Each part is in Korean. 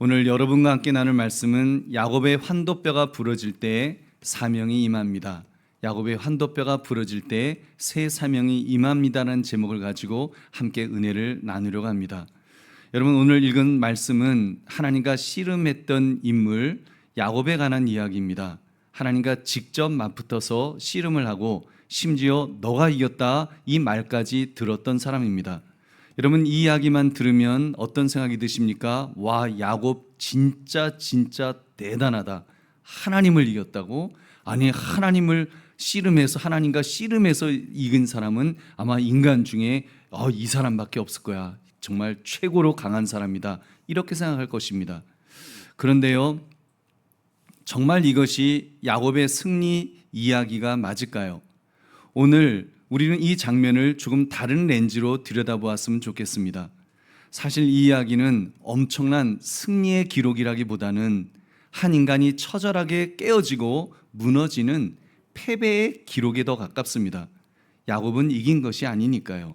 오늘 여러분과 함께 나눌 말씀은 야곱의 환도뼈가 부러질 때 사명이 임합니다. 야곱의 환도뼈가 부러질 때 새 사명이 임합니다라는 제목을 가지고 함께 은혜를 나누려고 합니다. 여러분, 오늘 읽은 말씀은 하나님과 씨름했던 인물 야곱에 관한 이야기입니다. 하나님과 직접 맞붙어서 씨름을 하고 심지어 너가 이겼다 이 말까지 들었던 사람입니다. 여러분, 이 이야기만 들으면 어떤 생각이 드십니까? 와, 야곱 진짜 대단하다. 하나님을 이겼다고? 아니, 하나님을 씨름해서, 하나님과 씨름해서 이긴 사람은 아마 인간 중에 이 사람밖에 없을 거야. 정말 최고로 강한 사람이다. 이렇게 생각할 것입니다. 그런데요, 정말 이것이 야곱의 승리 이야기가 맞을까요? 오늘 우리는 이 장면을 조금 다른 렌즈로 들여다보았으면 좋겠습니다. 사실 이 이야기는 엄청난 승리의 기록이라기보다는 한 인간이 처절하게 깨어지고 무너지는 패배의 기록에 더 가깝습니다. 야곱은 이긴 것이 아니니까요.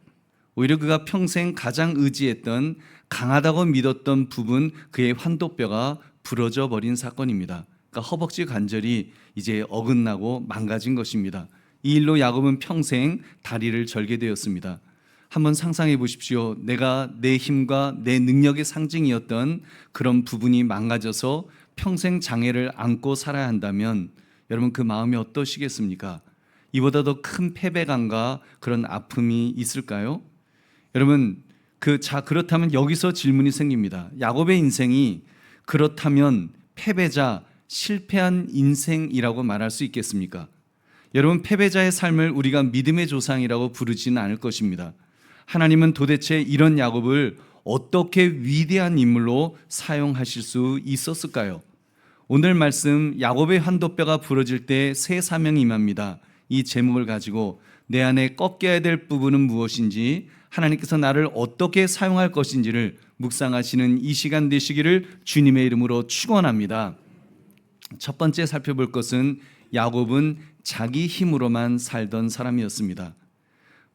오히려 그가 평생 가장 의지했던, 강하다고 믿었던 부분, 그의 환도뼈가 부러져 버린 사건입니다. 그러니까 허벅지 관절이 이제 어긋나고 망가진 것입니다. 이 일로 야곱은 평생 다리를 절게 되었습니다. 한번 상상해 보십시오. 내가 내 힘과 내 능력의 상징이었던 그런 부분이 망가져서 평생 장애를 안고 살아야 한다면 여러분, 그 마음이 어떠시겠습니까? 이보다 더 큰 패배감과 그런 아픔이 있을까요? 여러분, 그렇다면 여기서 질문이 생깁니다. 야곱의 인생이 그렇다면 패배자, 실패한 인생이라고 말할 수 있겠습니까? 여러분, 패배자의 삶을 우리가 믿음의 조상이라고 부르지는 않을 것입니다. 하나님은 도대체 이런 야곱을 어떻게 위대한 인물로 사용하실 수 있었을까요? 오늘 말씀, 야곱의 환도뼈가 부러질 때 새 사명이 임합니다. 이 제목을 가지고 내 안에 꺾여야 될 부분은 무엇인지, 하나님께서 나를 어떻게 사용할 것인지를 묵상하시는 이 시간 되시기를 주님의 이름으로 축원합니다. 첫 번째 살펴볼 것은 야곱은 자기 힘으로만 살던 사람이었습니다.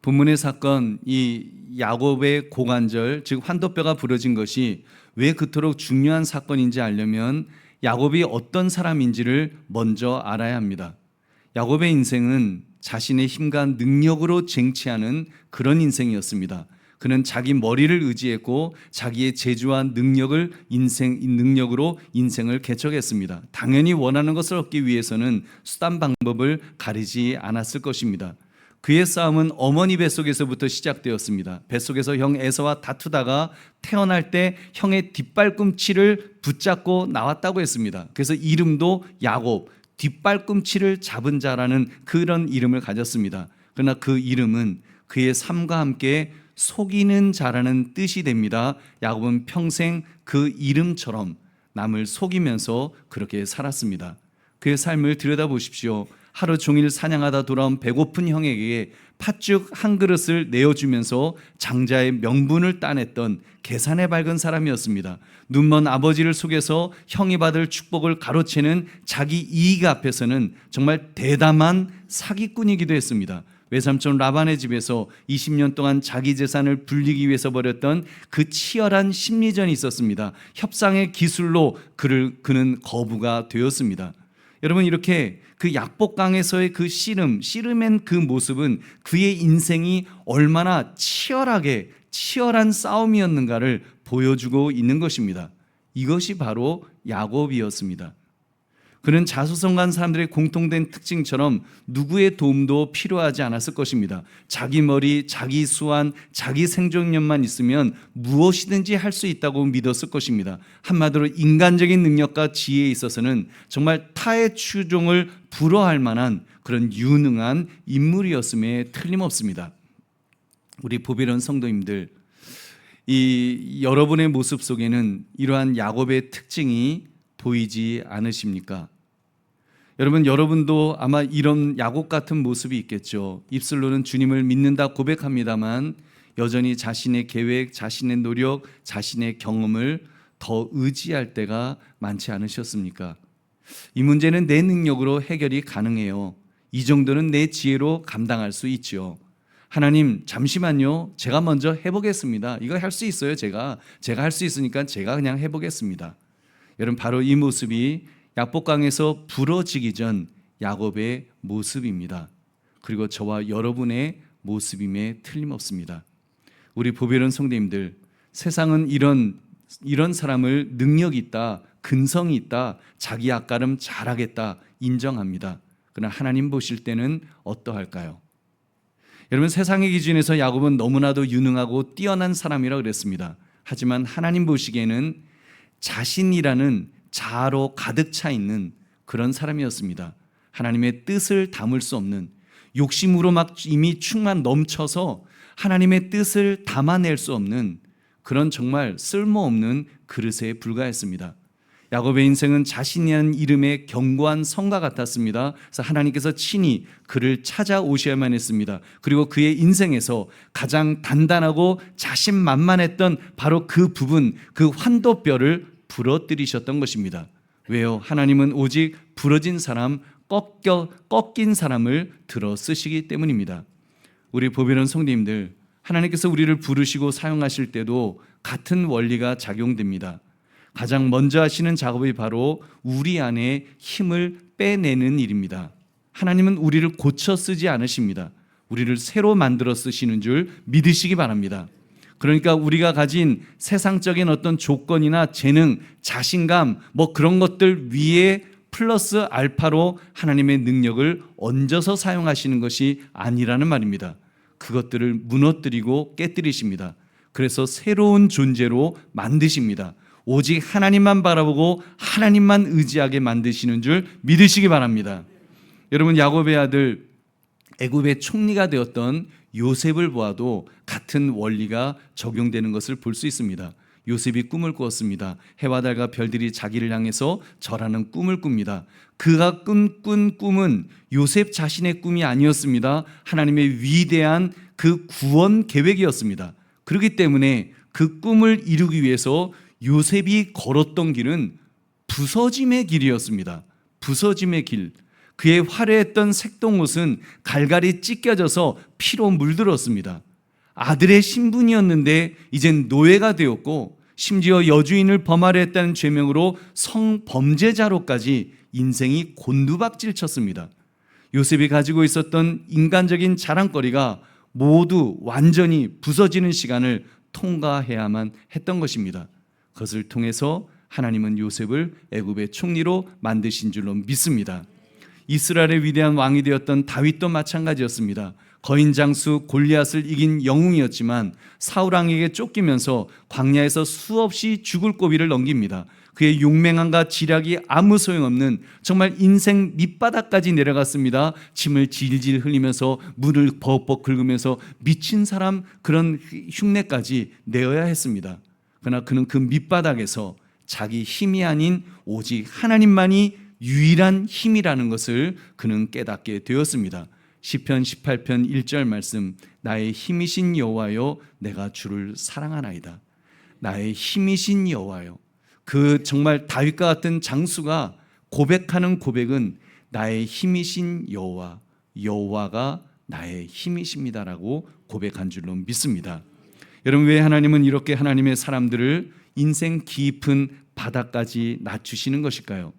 본문의 사건, 이 야곱의 고관절, 즉 환도뼈가 부러진 것이 왜 그토록 중요한 사건인지 알려면 야곱이 어떤 사람인지를 먼저 알아야 합니다. 야곱의 인생은 자신의 힘과 능력으로 쟁취하는 그런 인생이었습니다. 그는 자기 머리를 의지했고 자기의 재주와 능력으로 인생을 개척했습니다. 당연히 원하는 것을 얻기 위해서는 수단 방법을 가리지 않았을 것입니다. 그의 싸움은 어머니 뱃속에서부터 시작되었습니다. 뱃속에서 형 에서와 다투다가 태어날 때 형의 뒷발꿈치를 붙잡고 나왔다고 했습니다. 그래서 이름도 야곱, 뒷발꿈치를 잡은 자라는 그런 이름을 가졌습니다. 그러나 그 이름은 그의 삶과 함께 속이는 자라는 뜻이 됩니다. 야곱은 평생 그 이름처럼 남을 속이면서 그렇게 살았습니다. 그의 삶을 들여다보십시오. 하루 종일 사냥하다 돌아온 배고픈 형에게 팥죽 한 그릇을 내어주면서 장자의 명분을 따냈던 계산에 밝은 사람이었습니다. 눈먼 아버지를 속여서 형이 받을 축복을 가로채는 자기 이익 앞에서는 정말 대담한 사기꾼이기도 했습니다. 외삼촌 라반의 집에서 20년 동안 자기 재산을 불리기 위해서 벌였던 그 치열한 심리전이 있었습니다. 협상의 기술로 그는 거부가 되었습니다. 여러분, 이렇게 그 약복강에서의 그 씨름한 그 모습은 그의 인생이 얼마나 치열한 싸움이었는가를 보여주고 있는 것입니다. 이것이 바로 야곱이었습니다. 그는 자수성가한 사람들의 공통된 특징처럼 누구의 도움도 필요하지 않았을 것입니다. 자기 머리, 자기 수완, 자기 생존력만 있으면 무엇이든지 할 수 있다고 믿었을 것입니다. 한마디로 인간적인 능력과 지혜에 있어서는 정말 타의 추종을 불허할 만한 그런 유능한 인물이었음에 틀림없습니다. 우리 보배로운 성도님들, 이 여러분의 모습 속에는 이러한 야곱의 특징이 보이지 않으십니까? 여러분도 아마 이런 야곱 같은 모습이 있겠죠. 입술로는 주님을 믿는다 고백합니다만 여전히 자신의 계획, 자신의 노력, 자신의 경험을 더 의지할 때가 많지 않으셨습니까? 이 문제는 내 능력으로 해결이 가능해요. 이 정도는 내 지혜로 감당할 수 있죠. 하나님, 잠시만요. 제가 먼저 해보겠습니다. 이거 할 수 있어요. 제가 할 수 있으니까 제가 그냥 해보겠습니다. 여러분, 바로 이 모습이 야복강에서 부러지기 전 야곱의 모습입니다. 그리고 저와 여러분의 모습임에 틀림없습니다. 우리 보배로운 성도님들, 세상은 이런 사람을 능력이 있다, 근성이 있다, 자기 앞가름 잘하겠다 인정합니다. 그러나 하나님 보실 때는 어떠할까요? 여러분, 세상의 기준에서 야곱은 너무나도 유능하고 뛰어난 사람이라고 그랬습니다. 하지만 하나님 보시기에는 자신이라는 자아로 가득 차 있는 그런 사람이었습니다. 하나님의 뜻을 담을 수 없는, 욕심으로 막 이미 충만 넘쳐서 하나님의 뜻을 담아낼 수 없는 그런 정말 쓸모없는 그릇에 불과했습니다. 야곱의 인생은 자신이라는 이름의 견고한 성과 같았습니다. 그래서 하나님께서 친히 그를 찾아오셔야만 했습니다. 그리고 그의 인생에서 가장 단단하고 자신만만했던 바로 그 부분, 그 환도뼈를 부러뜨리셨던 것입니다. 왜요? 하나님은 오직 부러진 사람, 꺾인 사람을 들어 쓰시기 때문입니다. 우리 보배로운 성도님들, 하나님께서 우리를 부르시고 사용하실 때도 같은 원리가 작용됩니다. 가장 먼저 하시는 작업이 바로 우리 안에 힘을 빼내는 일입니다. 하나님은 우리를 고쳐 쓰지 않으십니다. 우리를 새로 만들어 쓰시는 줄 믿으시기 바랍니다. 그러니까 우리가 가진 세상적인 어떤 조건이나 재능, 자신감, 그런 것들 위에 플러스 알파로 하나님의 능력을 얹어서 사용하시는 것이 아니라는 말입니다. 그것들을 무너뜨리고 깨뜨리십니다. 그래서 새로운 존재로 만드십니다. 오직 하나님만 바라보고 하나님만 의지하게 만드시는 줄 믿으시기 바랍니다. 여러분, 야곱의 아들 애굽의 총리가 되었던 요셉을 보아도 같은 원리가 적용되는 것을 볼 수 있습니다. 요셉이 꿈을 꾸었습니다. 해와 달과 별들이 자기를 향해서 절하는 꿈을 꿉니다. 그가 꾼 꿈은 요셉 자신의 꿈이 아니었습니다. 하나님의 위대한 그 구원 계획이었습니다. 그렇기 때문에 그 꿈을 이루기 위해서 요셉이 걸었던 길은 부서짐의 길이었습니다. 부서짐의 길. 그의 화려했던 색동옷은 갈갈이 찢겨져서 피로 물들었습니다. 아들의 신분이었는데 이젠 노예가 되었고, 심지어 여주인을 범하려 했다는 죄명으로 성범죄자로까지 인생이 곤두박질 쳤습니다. 요셉이 가지고 있었던 인간적인 자랑거리가 모두 완전히 부서지는 시간을 통과해야만 했던 것입니다. 그것을 통해서 하나님은 요셉을 애굽의 총리로 만드신 줄로 믿습니다. 이스라엘의 위대한 왕이 되었던 다윗도 마찬가지였습니다. 거인 장수 골리앗을 이긴 영웅이었지만 사울 왕에게 쫓기면서 광야에서 수없이 죽을 고비를 넘깁니다. 그의 용맹함과 지략이 아무 소용없는 정말 인생 밑바닥까지 내려갔습니다. 침을 질질 흘리면서 물을 벅벅 긁으면서 미친 사람 그런 흉내까지 내어야 했습니다. 그러나 그는 그 밑바닥에서 자기 힘이 아닌 오직 하나님만이 유일한 힘이라는 것을 그는 깨닫게 되었습니다. 시편 18편 1절 말씀, 나의 힘이신 여호와여 내가 주를 사랑하나이다. 나의 힘이신 여호와여. 그 정말 다윗과 같은 장수가 고백하는 고백은 나의 힘이신 여호와, 여호와가 나의 힘이십니다라고 고백한 줄로 믿습니다. 여러분, 왜 하나님은 이렇게 하나님의 사람들을 인생 깊은 바닥까지 낮추시는 것일까요?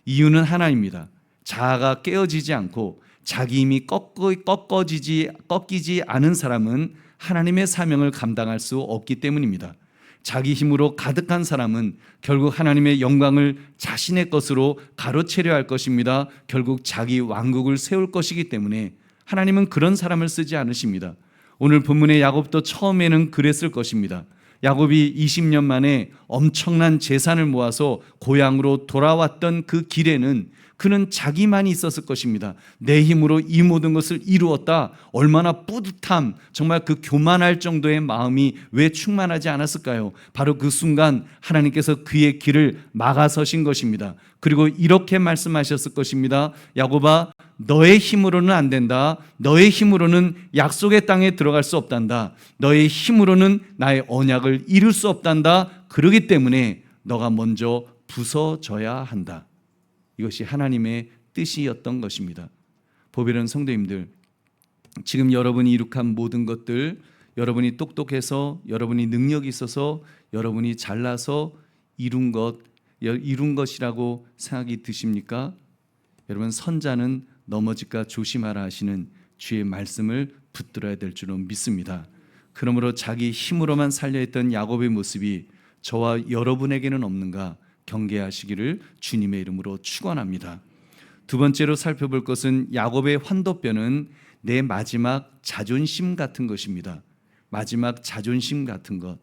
이유는 하나입니다. 자아가 깨어지지 않고 자기 힘이 꺾이지 않은 사람은 하나님의 사명을 감당할 수 없기 때문입니다. 자기 힘으로 가득한 사람은 결국 하나님의 영광을 자신의 것으로 가로채려 할 것입니다. 결국 자기 왕국을 세울 것이기 때문에 하나님은 그런 사람을 쓰지 않으십니다. 오늘 본문의 야곱도 처음에는 그랬을 것입니다. 야곱이 20년 만에 엄청난 재산을 모아서 고향으로 돌아왔던 그 길에는 그는 자기만이 있었을 것입니다. 내 힘으로 이 모든 것을 이루었다. 얼마나 뿌듯함, 정말 그 교만할 정도의 마음이 왜 충만하지 않았을까요? 바로 그 순간 하나님께서 그의 길을 막아서신 것입니다. 그리고 이렇게 말씀하셨을 것입니다. 야곱아, 너의 힘으로는 안 된다. 너의 힘으로는 약속의 땅에 들어갈 수 없단다. 너의 힘으로는 나의 언약을 이룰 수 없단다. 그러기 때문에 너가 먼저 부서져야 한다. 이것이 하나님의 뜻이었던 것입니다. 보배로운 성도님들, 지금 여러분이 이룩한 모든 것들, 여러분이 똑똑해서, 여러분이 능력이 있어서, 여러분이 잘나서 이룬 것, 이룬 것이라고 생각이 드십니까? 여러분, 선자는 넘어질까 조심하라 하시는 주의 말씀을 붙들어야 될 줄로 믿습니다. 그러므로 자기 힘으로만 살려했던 야곱의 모습이 저와 여러분에게는 없는가 경계하시기를 주님의 이름으로 축원합니다. 두 번째로 살펴볼 것은 야곱의 환도뼈는 내 마지막 자존심 같은 것입니다. 마지막 자존심 같은 것.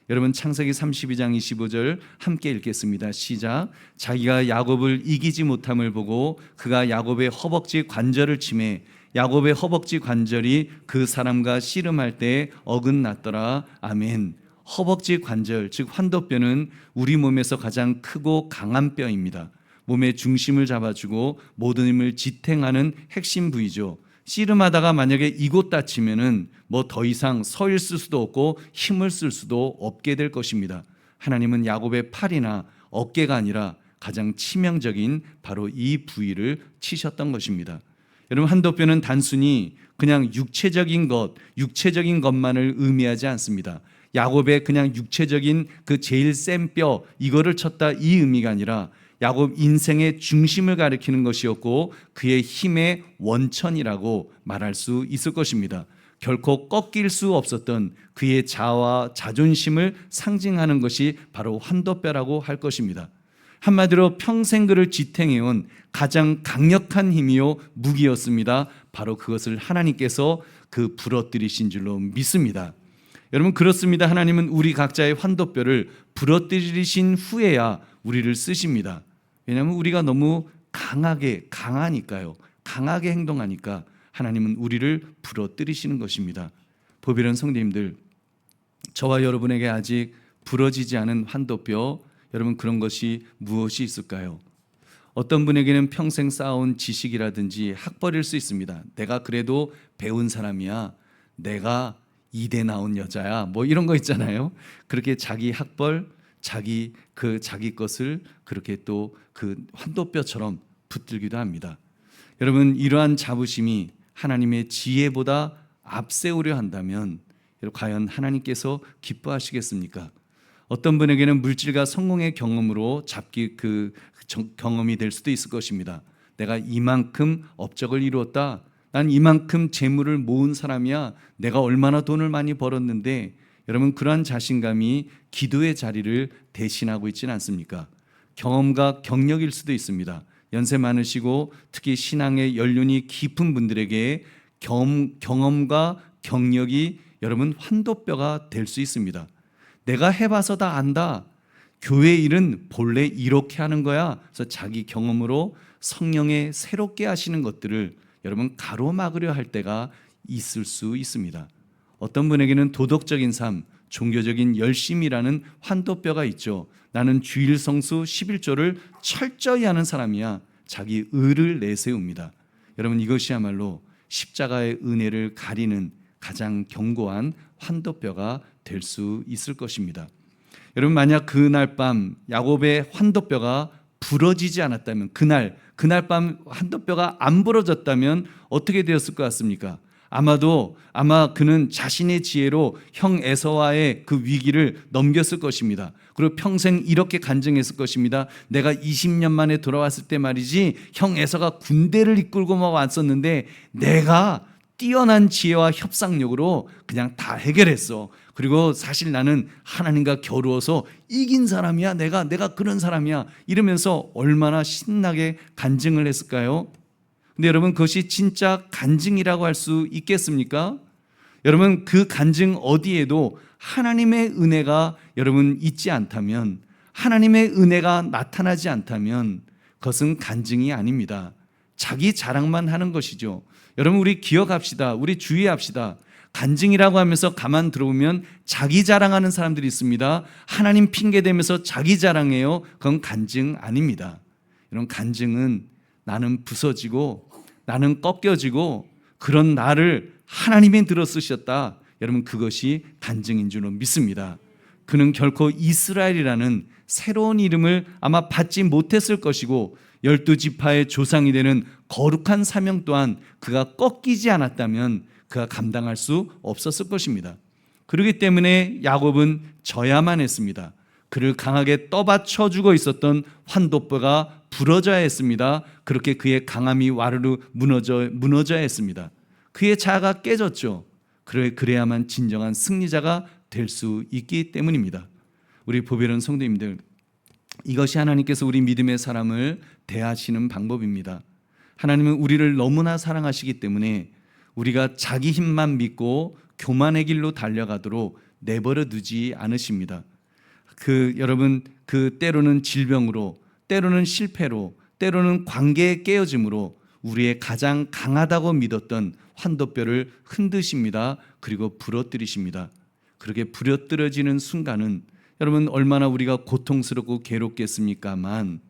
여러분, 창세기 32장 25절 함께 읽겠습니다. 시작. 자기가 야곱을 이기지 못함을 보고 그가 야곱의 허벅지 관절을 치매 야곱의 허벅지 관절이 그 사람과 씨름할 때 어긋났더라. 아멘. 허벅지 관절, 즉 환도뼈는 우리 몸에서 가장 크고 강한 뼈입니다. 몸의 중심을 잡아주고 모든 힘을 지탱하는 핵심 부위죠. 씨름하다가 만약에 이곳 다치면은 뭐 더 이상 서 있을 수도 없고 힘을 쓸 수도 없게 될 것입니다. 하나님은 야곱의 팔이나 어깨가 아니라 가장 치명적인 바로 이 부위를 치셨던 것입니다. 여러분, 환도뼈는 단순히 그냥 육체적인 것만을 의미하지 않습니다. 야곱의 그냥 육체적인 그 제일 센 뼈 이거를 쳤다 이 의미가 아니라 야곱 인생의 중심을 가리키는 것이었고 그의 힘의 원천이라고 말할 수 있을 것입니다. 결코 꺾일 수 없었던 그의 자아와 자존심을 상징하는 것이 바로 환도뼈라고 할 것입니다. 한마디로 평생 그를 지탱해온 가장 강력한 힘이요 무기였습니다. 바로 그것을 하나님께서 그 부러뜨리신 줄로 믿습니다. 여러분, 그렇습니다. 하나님은 우리 각자의 환도뼈를 부러뜨리신 후에야 우리를 쓰십니다. 왜냐하면 우리가 너무 강하니까요. 강하게 행동하니까 하나님은 우리를 부러뜨리시는 것입니다. 보배로운 성도님들, 저와 여러분에게 아직 부러지지 않은 환도뼈, 여러분, 그런 것이 무엇이 있을까요? 어떤 분에게는 평생 쌓아온 지식이라든지 학벌일 수 있습니다. 내가 그래도 배운 사람이야. 내가 이대 나온 여자야. 뭐 이런 거 있잖아요. 그렇게 자기 학벌, 자기 것을 그렇게 또 그 환도뼈처럼 붙들기도 합니다. 여러분, 이러한 자부심이 하나님의 지혜보다 앞세우려 한다면 과연 하나님께서 기뻐하시겠습니까? 어떤 분에게는 물질과 성공의 경험으로 경험이 될 수도 있을 것입니다. 내가 이만큼 업적을 이루었다. 난 이만큼 재물을 모은 사람이야. 내가 얼마나 돈을 많이 벌었는데, 여러분, 그러한 자신감이 기도의 자리를 대신하고 있지는 않습니까? 경험과 경력일 수도 있습니다. 연세 많으시고 특히 신앙의 연륜이 깊은 분들에게 경험과 경력이 여러분 환도뼈가 될 수 있습니다. 내가 해봐서 다 안다. 교회 일은 본래 이렇게 하는 거야. 그래서 자기 경험으로 성령의 새롭게 하시는 것들을 여러분 가로막으려 할 때가 있을 수 있습니다. 어떤 분에게는 도덕적인 삶, 종교적인 열심이라는 환도뼈가 있죠. 나는 주일 성수 11조를 철저히 하는 사람이야. 자기 의를 내세웁니다. 여러분, 이것이야말로 십자가의 은혜를 가리는 가장 견고한 환도뼈가 될 수 있을 것입니다. 여러분, 만약 그날 밤 야곱의 환도뼈가 부러지지 않았다면, 그날 밤 환도뼈가 안 부러졌다면 어떻게 되었을 것 같습니까? 아마 그는 자신의 지혜로 형 에서와의 그 위기를 넘겼을 것입니다. 그리고 평생 이렇게 간증했을 것입니다. 내가 20년 만에 돌아왔을 때 말이지, 형 에서가 군대를 이끌고 막 왔었는데 내가 뛰어난 지혜와 협상력으로 그냥 다 해결했어. 그리고 사실 나는 하나님과 겨루어서 이긴 사람이야. 내가 그런 사람이야. 이러면서 얼마나 신나게 간증을 했을까요? 근데 여러분, 그것이 진짜 간증이라고 할 수 있겠습니까? 여러분, 그 간증 어디에도 하나님의 은혜가 여러분 있지 않다면, 하나님의 은혜가 나타나지 않다면 그것은 간증이 아닙니다. 자기 자랑만 하는 것이죠. 여러분, 우리 기억합시다. 우리 주의합시다. 간증이라고 하면서 가만 들어보면 자기 자랑하는 사람들이 있습니다. 하나님 핑계대면서 자기 자랑해요. 그건 간증 아닙니다. 이런 간증은 나는 부서지고 나는 꺾여지고 그런 나를 하나님이 들어 쓰셨다. 여러분, 그것이 간증인 줄로 믿습니다. 그는 결코 이스라엘이라는 새로운 이름을 아마 받지 못했을 것이고 12지파의 조상이 되는 거룩한 사명 또한 그가 꺾이지 않았다면 그가 감당할 수 없었을 것입니다. 그렇기 때문에 야곱은 져야만 했습니다. 그를 강하게 떠받쳐 주고 있었던 환도뼈가 부러져야 했습니다. 그렇게 그의 강함이 와르르 무너져야 했습니다. 그의 자아가 깨졌죠. 그래야만 진정한 승리자가 될 수 있기 때문입니다. 우리 보배로운 성도님들, 이것이 하나님께서 우리 믿음의 사람을 대하시는 방법입니다. 하나님은 우리를 너무나 사랑하시기 때문에 우리가 자기 힘만 믿고 교만의 길로 달려가도록 내버려 두지 않으십니다. 여러분, 때로는 질병으로, 때로는 실패로, 때로는 관계의 깨어짐으로 우리의 가장 강하다고 믿었던 환도뼈를 흔드십니다. 그리고 부러뜨리십니다. 그렇게 부러뜨려지는 순간은 여러분 얼마나 우리가 고통스럽고 괴롭겠습니까만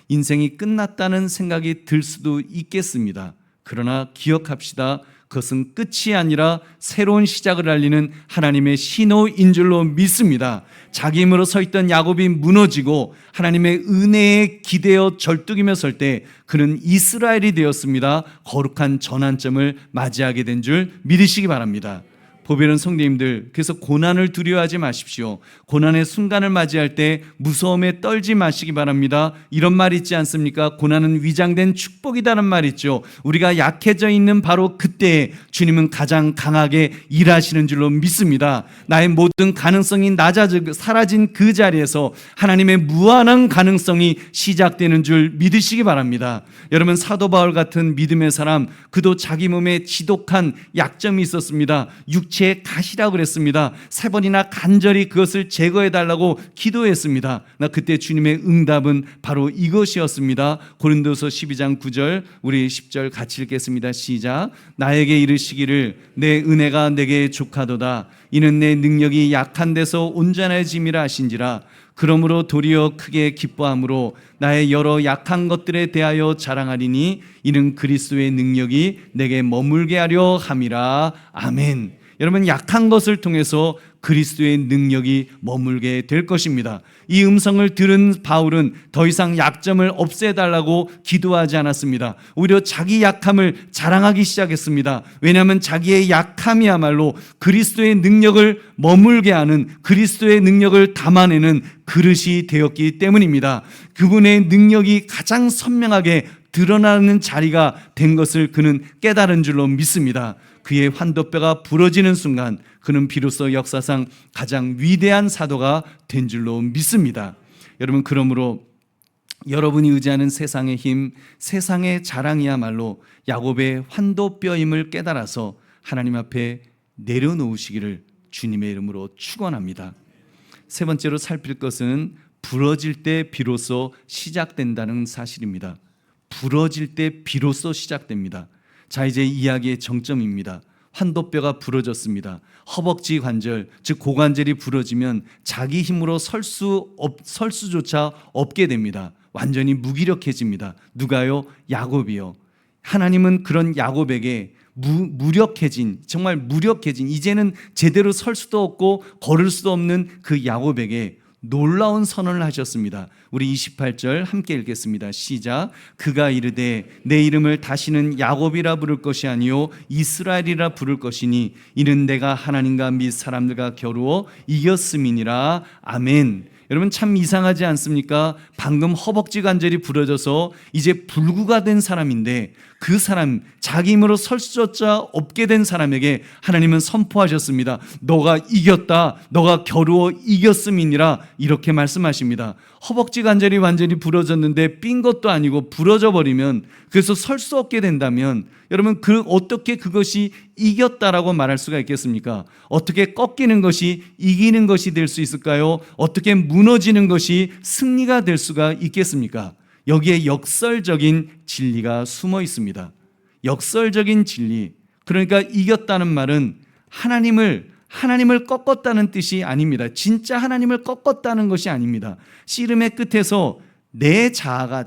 인생이 끝났다는 생각이 들 수도 있겠습니다. 그러나 기억합시다. 그것은 끝이 아니라 새로운 시작을 알리는 하나님의 신호인 줄로 믿습니다. 자기 힘으로 서 있던 야곱이 무너지고 하나님의 은혜에 기대어 절뚝이며 설 때 그는 이스라엘이 되었습니다. 거룩한 전환점을 맞이하게 된 줄 믿으시기 바랍니다. 보배로운 성도님들, 그래서 고난을 두려워하지 마십시오. 고난의 순간을 맞이할 때 무서움에 떨지 마시기 바랍니다. 이런 말 있지 않습니까? 고난은 위장된 축복이다는 말 있죠. 우리가 약해져 있는 바로 그때에 주님은 가장 강하게 일하시는 줄로 믿습니다. 나의 모든 가능성이 사라진 그 자리에서 하나님의 무한한 가능성이 시작되는 줄 믿으시기 바랍니다. 여러분, 사도 바울 같은 믿음의 사람, 그도 자기 몸에 지독한 약점이 있었습니다. 육체의 가시라고 그랬습니다. 3번이나 간절히 그것을 제거해달라고 기도했습니다. 그때 주님의 응답은 바로 이것이었습니다. 고린도서 12장 9절, 우리 10절 같이 읽겠습니다. 시작. 나에게 이르시기를 내 은혜가 내게 족하도다. 이는 내 능력이 약한 데서 온전해짐이라 하신지라. 그러므로 도리어 크게 기뻐함으로 나의 여러 약한 것들에 대하여 자랑하리니 이는 그리스도의 능력이 내게 머물게 하려 함이라. 아멘. 여러분, 약한 것을 통해서 그리스도의 능력이 머물게 될 것입니다. 이 음성을 들은 바울은 더 이상 약점을 없애달라고 기도하지 않았습니다. 오히려 자기 약함을 자랑하기 시작했습니다. 왜냐하면 자기의 약함이야말로 그리스도의 능력을 머물게 하는, 그리스도의 능력을 담아내는 그릇이 되었기 때문입니다. 그분의 능력이 가장 선명하게 드러나는 자리가 된 것을 그는 깨달은 줄로 믿습니다. 그의 환도뼈가 부러지는 순간 그는 비로소 역사상 가장 위대한 사도가 된 줄로 믿습니다. 여러분, 그러므로 여러분이 의지하는 세상의 힘, 세상의 자랑이야말로 야곱의 환도뼈임을 깨달아서 하나님 앞에 내려놓으시기를 주님의 이름으로 축원합니다. 세 번째로 살필 것은 부러질 때 비로소 시작된다는 사실입니다. 부러질 때 비로소 시작됩니다. 자, 이제 이야기의 정점입니다. 환도뼈가 부러졌습니다. 허벅지 관절, 즉 고관절이 부러지면 자기 힘으로 설수조차 없게 됩니다. 완전히 무기력해집니다. 누가요? 야곱이요. 하나님은 그런 야곱에게 무력해진, 정말 무력해진, 이제는 제대로 설 수도 없고 걸을 수도 없는 그 야곱에게 놀라운 선언을 하셨습니다. 우리 28절 함께 읽겠습니다. 시작. 그가 이르되 내 이름을 다시는 야곱이라 부를 것이 아니요 이스라엘이라 부를 것이니 이는 내가 하나님과 및 사람들과 겨루어 이겼음이니라. 아멘. 여러분, 참 이상하지 않습니까? 방금 허벅지 관절이 부러져서 이제 불구가 된 사람인데 그 사람, 자기 힘으로 설 수조차 없게 된 사람에게 하나님은 선포하셨습니다. 너가 이겼다. 너가 겨루어 이겼음이니라. 이렇게 말씀하십니다. 허벅지 관절이 완전히 부러졌는데 삔 것도 아니고 부러져 버리면, 그래서 설 수 없게 된다면 여러분, 어떻게 그것이 이겼다라고 말할 수가 있겠습니까? 어떻게 꺾이는 것이 이기는 것이 될 수 있을까요? 어떻게 무너지는 것이 승리가 될 수가 있겠습니까? 여기에 역설적인 진리가 숨어 있습니다. 역설적인 진리. 그러니까 이겼다는 말은 하나님을 꺾었다는 뜻이 아닙니다. 진짜 하나님을 꺾었다는 것이 아닙니다. 씨름의 끝에서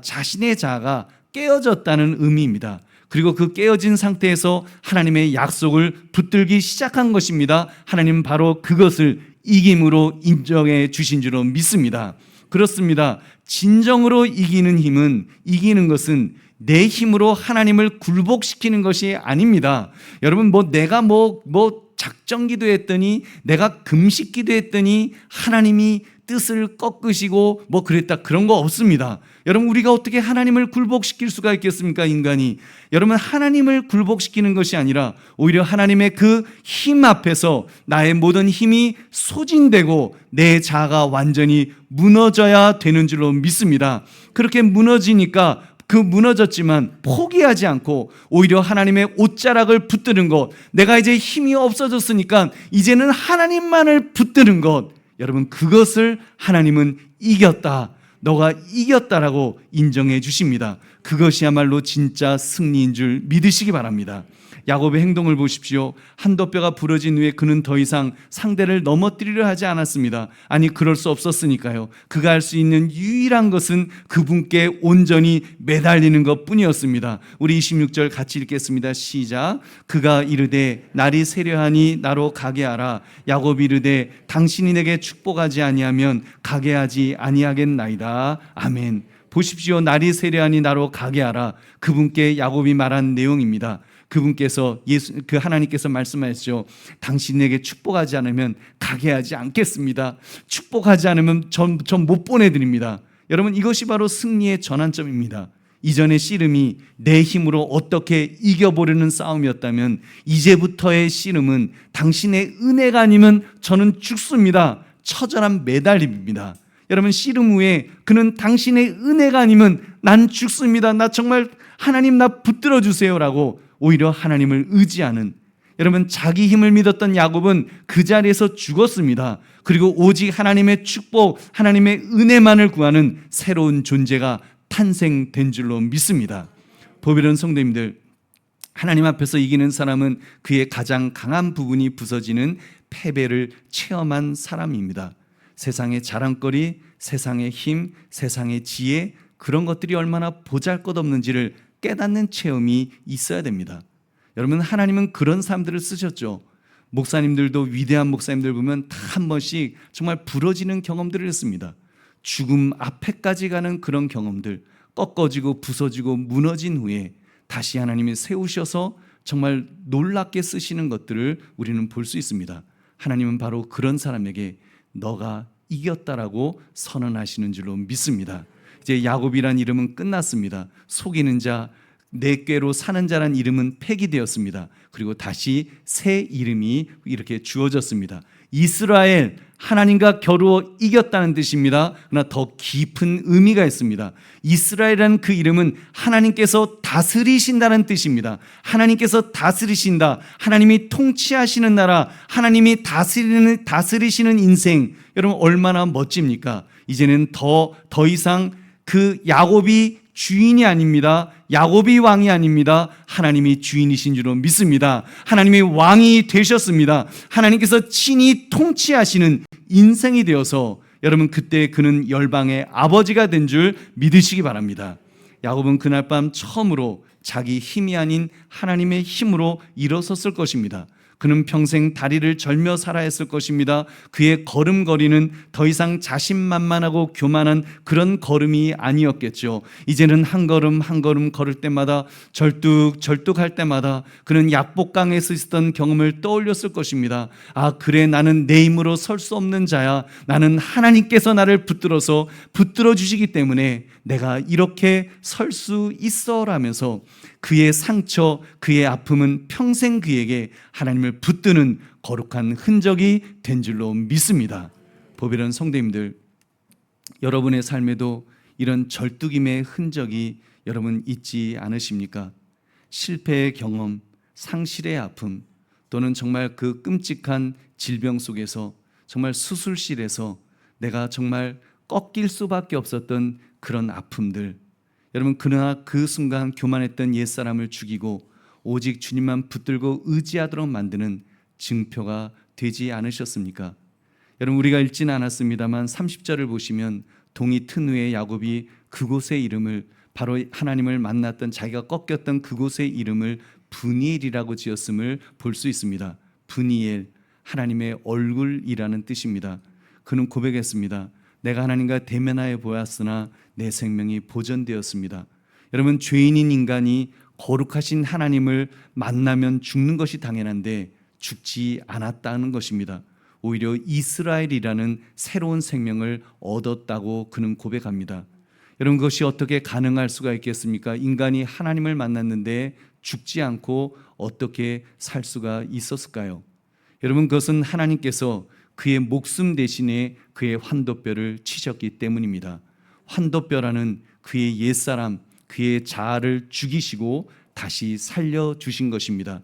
자신의 자아가 깨어졌다는 의미입니다. 그리고 그 깨어진 상태에서 하나님의 약속을 붙들기 시작한 것입니다. 하나님은 바로 그것을 이김으로 인정해 주신 줄로 믿습니다. 그렇습니다. 진정으로 이기는 것은 내 힘으로 하나님을 굴복시키는 것이 아닙니다. 여러분, 내가 작정 기도했더니, 내가 금식 기도했더니 하나님이 뜻을 꺾으시고 뭐 그랬다 그런 거 없습니다. 여러분, 우리가 어떻게 하나님을 굴복시킬 수가 있겠습니까? 인간이. 여러분, 하나님을 굴복시키는 것이 아니라 오히려 하나님의 그 힘 앞에서 나의 모든 힘이 소진되고 내 자아가 완전히 무너져야 되는 줄로 믿습니다. 그렇게 무너지니까 무너졌지만 포기하지 않고 오히려 하나님의 옷자락을 붙드는 것, 내가 이제 힘이 없어졌으니까 이제는 하나님만을 붙드는 것, 여러분, 그것을 하나님은 이겼다, 너가 이겼다라고 인정해 주십니다. 그것이야말로 진짜 승리인 줄 믿으시기 바랍니다. 야곱의 행동을 보십시오. 한도뼈가 부러진 후에 그는 더 이상 상대를 넘어뜨리려 하지 않았습니다. 아니, 그럴 수 없었으니까요. 그가 할 수 있는 유일한 것은 그분께 온전히 매달리는 것뿐이었습니다. 우리 26절 같이 읽겠습니다. 시작. 그가 이르되 날이 세려하니 나로 가게 하라. 야곱이 이르되 당신이 내게 축복하지 아니하면 가게 하지 아니하겠나이다. 아멘. 보십시오. 날이 세려하니 나로 가게 하라. 그분께 야곱이 말한 내용입니다. 그분께서 하나님께서 말씀하셨죠. 당신에게 축복하지 않으면 가게 하지 않겠습니다. 축복하지 않으면 전 못 보내드립니다. 여러분, 이것이 바로 승리의 전환점입니다. 이전의 씨름이 내 힘으로 어떻게 이겨보려는 싸움이었다면 이제부터의 씨름은 당신의 은혜가 아니면 저는 죽습니다. 처절한 매달림입니다. 여러분, 씨름 후에 그는 당신의 은혜가 아니면 난 죽습니다. 나 정말 하나님 나 붙들어 주세요라고 오히려 하나님을 의지하는, 여러분, 자기 힘을 믿었던 야곱은 그 자리에서 죽었습니다. 그리고 오직 하나님의 축복, 하나님의 은혜만을 구하는 새로운 존재가 탄생된 줄로 믿습니다. 보배로운 성도님들, 하나님 앞에서 이기는 사람은 그의 가장 강한 부분이 부서지는 패배를 체험한 사람입니다. 세상의 자랑거리, 세상의 힘, 세상의 지혜, 그런 것들이 얼마나 보잘것없는지를 깨닫는 체험이 있어야 됩니다. 여러분, 하나님은 그런 사람들을 쓰셨죠. 목사님들도 위대한 목사님들 보면 다 한 번씩 정말 부러지는 경험들을 했습니다. 죽음 앞에까지 가는 그런 경험들, 꺾어지고 부서지고 무너진 후에 다시 하나님이 세우셔서 정말 놀랍게 쓰시는 것들을 우리는 볼 수 있습니다. 하나님은 바로 그런 사람에게 너가 이겼다라고 선언하시는 줄로 믿습니다. 이제 야곱이란 이름은 끝났습니다. 속이는 자, 내 꾀로 사는 자란 이름은 폐기되었습니다. 그리고 다시 새 이름이 이렇게 주어졌습니다. 이스라엘, 하나님과 겨루어 이겼다는 뜻입니다. 그러나 더 깊은 의미가 있습니다. 이스라엘이라는 그 이름은 하나님께서 다스리신다는 뜻입니다. 하나님께서 다스리신다, 하나님이 통치하시는 나라, 하나님이 다스리시는 인생, 여러분 얼마나 멋집니까? 이제는 더 이상 그 야곱이 주인이 아닙니다. 야곱이 왕이 아닙니다. 하나님이 주인이신 줄로 믿습니다. 하나님이 왕이 되셨습니다. 하나님께서 친히 통치하시는 인생이 되어서 여러분, 그때 그는 열방의 아버지가 된 줄 믿으시기 바랍니다. 야곱은 그날 밤 처음으로 자기 힘이 아닌 하나님의 힘으로 일어섰을 것입니다. 그는 평생 다리를 절며 살아야 했을 것입니다. 그의 걸음걸이는 더 이상 자신만만하고 교만한 그런 걸음이 아니었겠죠. 이제는 한 걸음 한 걸음 걸을 때마다 절뚝할 때마다 그는 약복강에서 있었던 경험을 떠올렸을 것입니다. 아, 그래, 나는 내 힘으로 설 수 없는 자야. 나는 하나님께서 나를 붙들어 주시기 때문에 내가 이렇게 설 수 있어 라면서 그의 상처, 그의 아픔은 평생 그에게 하나님을 붙드는 거룩한 흔적이 된 줄로 믿습니다. 보배로운 성도님들, 여러분의 삶에도 이런 절뚝임의 흔적이 여러분 있지 않으십니까? 실패의 경험, 상실의 아픔, 또는 정말 그 끔찍한 질병 속에서, 정말 수술실에서 내가 정말 꺾일 수밖에 없었던 그런 아픔들, 여러분, 그러나 그 순간 교만했던 옛사람을 죽이고 오직 주님만 붙들고 의지하도록 만드는 증표가 되지 않으셨습니까? 여러분, 우리가 읽지는 않았습니다만 30절을 보시면 동이 튼 후에 야곱이 그곳의 이름을, 바로 하나님을 만났던, 자기가 꺾였던 그곳의 이름을 브니엘이라고 지었음을 볼 수 있습니다. 브니엘, 하나님의 얼굴이라는 뜻입니다. 그는 고백했습니다. 내가 하나님과 대면하여 보았으나 내 생명이 보존되었습니다. 여러분, 죄인인 인간이 거룩하신 하나님을 만나면 죽는 것이 당연한데 죽지 않았다는 것입니다. 오히려 이스라엘이라는 새로운 생명을 얻었다고 그는 고백합니다. 여러분, 그것이 어떻게 가능할 수가 있겠습니까? 인간이 하나님을 만났는데 죽지 않고 어떻게 살 수가 있었을까요? 여러분, 그것은 하나님께서 그의 목숨 대신에 그의 환도뼈를 치셨기 때문입니다. 환도뼈라는 그의 옛사람, 그의 자아를 죽이시고 다시 살려주신 것입니다.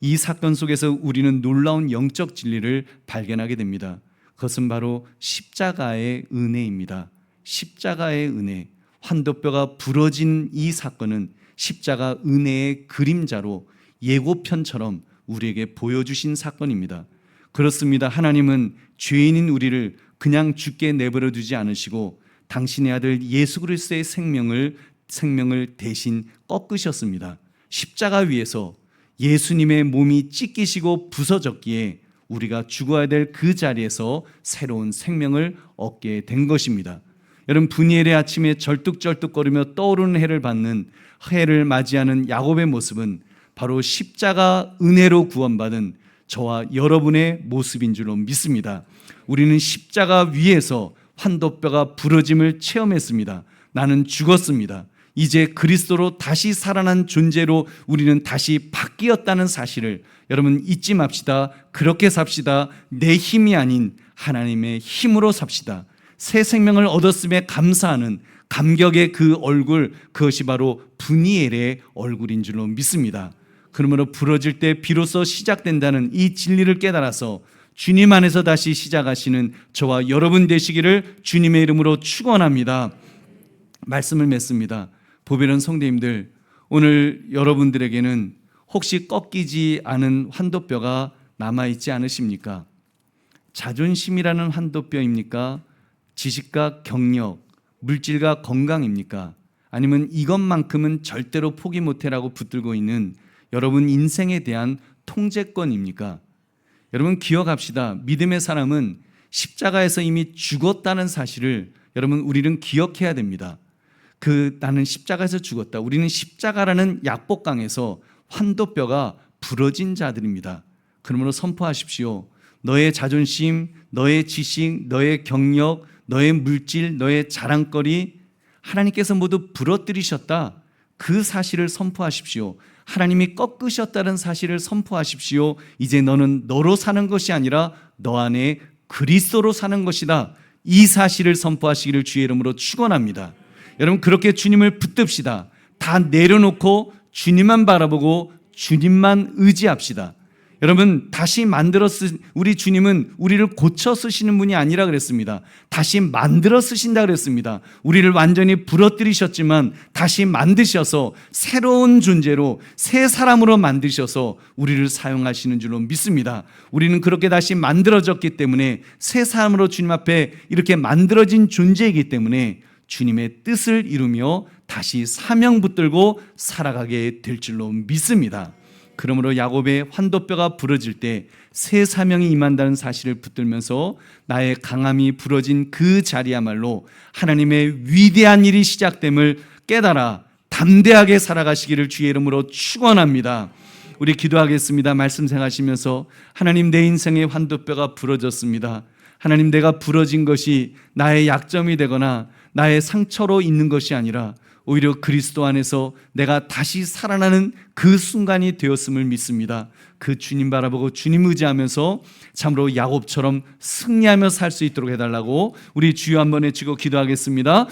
이 사건 속에서 우리는 놀라운 영적 진리를 발견하게 됩니다. 그것은 바로 십자가의 은혜입니다. 십자가의 은혜, 환도뼈가 부러진 이 사건은 십자가 은혜의 그림자로 예고편처럼 우리에게 보여주신 사건입니다. 그렇습니다. 하나님은 죄인인 우리를 그냥 죽게 내버려 두지 않으시고 당신의 아들 예수 그리스도의 생명을 대신 꺾으셨습니다. 십자가 위에서 예수님의 몸이 찢기시고 부서졌기에 우리가 죽어야 될 그 자리에서 새로운 생명을 얻게 된 것입니다. 여러분, 분이엘의 아침에 절뚝절뚝거리며 떠오르는 해를 맞이하는 야곱의 모습은 바로 십자가 은혜로 구원받은 저와 여러분의 모습인 줄로 믿습니다. 우리는 십자가 위에서 환도뼈가 부러짐을 체험했습니다. 나는 죽었습니다. 이제 그리스도로 다시 살아난 존재로 우리는 다시 바뀌었다는 사실을 여러분 잊지 맙시다. 그렇게 삽시다. 내 힘이 아닌 하나님의 힘으로 삽시다. 새 생명을 얻었음에 감사하는 감격의 그 얼굴, 그것이 바로 분이엘의 얼굴인 줄로 믿습니다. 그러므로 부러질 때 비로소 시작된다는 이 진리를 깨달아서 주님 안에서 다시 시작하시는 저와 여러분 되시기를 주님의 이름으로 축원합니다. 말씀을 맺습니다. 보배로운 성도님들, 오늘 여러분들에게는 혹시 꺾이지 않은 환도뼈가 남아있지 않으십니까? 자존심이라는 환도뼈입니까? 지식과 경력, 물질과 건강입니까? 아니면 이것만큼은 절대로 포기 못해라고 붙들고 있는 여러분 인생에 대한 통제권입니까? 여러분, 기억합시다. 믿음의 사람은 십자가에서 이미 죽었다는 사실을 여러분 우리는 기억해야 됩니다. 나는 십자가에서 죽었다. 우리는 십자가라는 약복강에서 환도뼈가 부러진 자들입니다. 그러므로 선포하십시오. 너의 자존심, 너의 지식, 너의 경력, 너의 물질, 너의 자랑거리 하나님께서 모두 부러뜨리셨다. 그 사실을 선포하십시오. 하나님이 꺾으셨다는 사실을 선포하십시오. 이제 너는 너로 사는 것이 아니라 너 안에 그리스도로 사는 것이다. 이 사실을 선포하시기를 주의 이름으로 축원합니다. 여러분, 그렇게 주님을 붙듭시다. 다 내려놓고 주님만 바라보고 주님만 의지합시다. 여러분, 다시 만들어 우리 주님은 우리를 고쳐 쓰시는 분이 아니라 그랬습니다. 다시 만들어 쓰신다 그랬습니다. 우리를 완전히 부러뜨리셨지만 다시 만드셔서 새로운 존재로 새 사람으로 만드셔서 우리를 사용하시는 줄로 믿습니다. 우리는 그렇게 다시 만들어졌기 때문에 새 사람으로 주님 앞에 이렇게 만들어진 존재이기 때문에 주님의 뜻을 이루며 다시 사명 붙들고 살아가게 될 줄로 믿습니다. 그러므로 야곱의 환도뼈가 부러질 때 새 사명이 임한다는 사실을 붙들면서 나의 강함이 부러진 그 자리야말로 하나님의 위대한 일이 시작됨을 깨달아 담대하게 살아가시기를 주의 이름으로 축원합니다. 우리 기도하겠습니다. 말씀 생각하시면서 하나님, 내 인생의 환도뼈가 부러졌습니다. 하나님, 내가 부러진 것이 나의 약점이 되거나 나의 상처로 있는 것이 아니라 오히려 그리스도 안에서 내가 다시 살아나는 그 순간이 되었음을 믿습니다. 그 주님 바라보고 주님 의지하면서 참으로 야곱처럼 승리하며 살 수 있도록 해달라고 우리 주여 한번 외치고 기도하겠습니다.